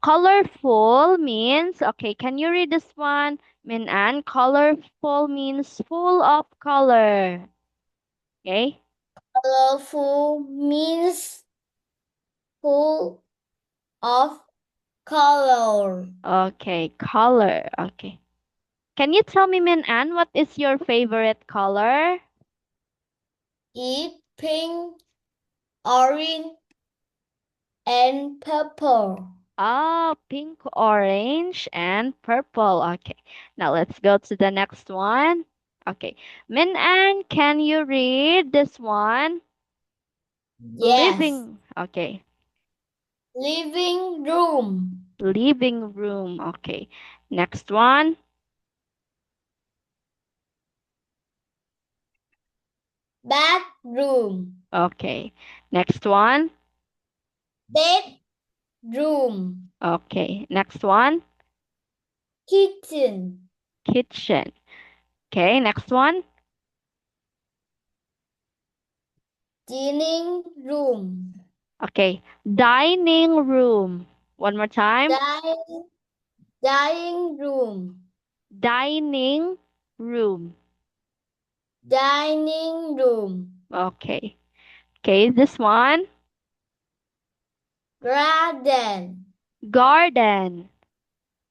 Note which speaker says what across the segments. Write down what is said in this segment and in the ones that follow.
Speaker 1: Colorful means, okay, can you read this one? Min An, colorful means full of color. Okay?
Speaker 2: Colorful means full of color.
Speaker 1: Okay, color. Okay. Can you tell me, Min An, what is your favorite color?
Speaker 2: Pink, orange, and purple.
Speaker 1: Ah, pink, orange, and purple. Okay. Now let's go to the next one. Okay. Min An, can you read this one?
Speaker 2: Yes.
Speaker 1: Living. Okay.
Speaker 2: Living room.
Speaker 1: Living room. Okay. Next one.
Speaker 2: Bathroom.
Speaker 1: Okay. Next one.
Speaker 2: Bedroom.
Speaker 1: Okay. Next one.
Speaker 2: Kitchen.
Speaker 1: Kitchen. Okay. Next one.
Speaker 2: Dining room.
Speaker 1: Okay. Dining room. One more time.
Speaker 2: Dining, dining room.
Speaker 1: Dining room.
Speaker 2: Dining room.
Speaker 1: Okay. Okay. This one.
Speaker 2: Garden.
Speaker 1: Garden.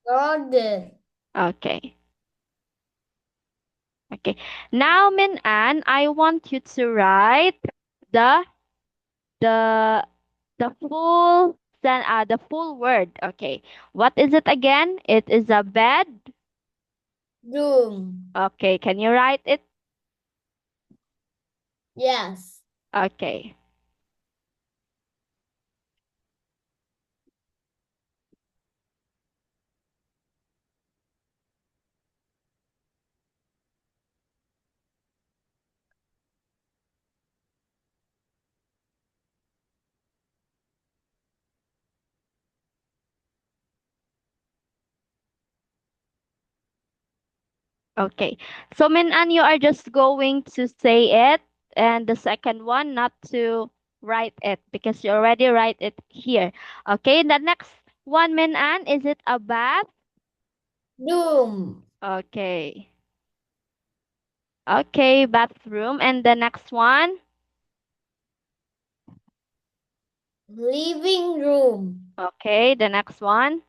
Speaker 2: Garden.
Speaker 1: Okay. Okay. Now, Min An, I want you to write the the the full word. Okay. What is it again? It is a bed.
Speaker 2: Room.
Speaker 1: Okay. Can you write it?
Speaker 2: Yes.
Speaker 1: Okay. Okay. So, Min An, you are just going to say it, and the second one not to write it because you already write it here. Okay. The next one, Min An, is it a bath?
Speaker 2: Room.
Speaker 1: Okay. Okay, bathroom. And the next one?
Speaker 2: Living room.
Speaker 1: Okay, the next one?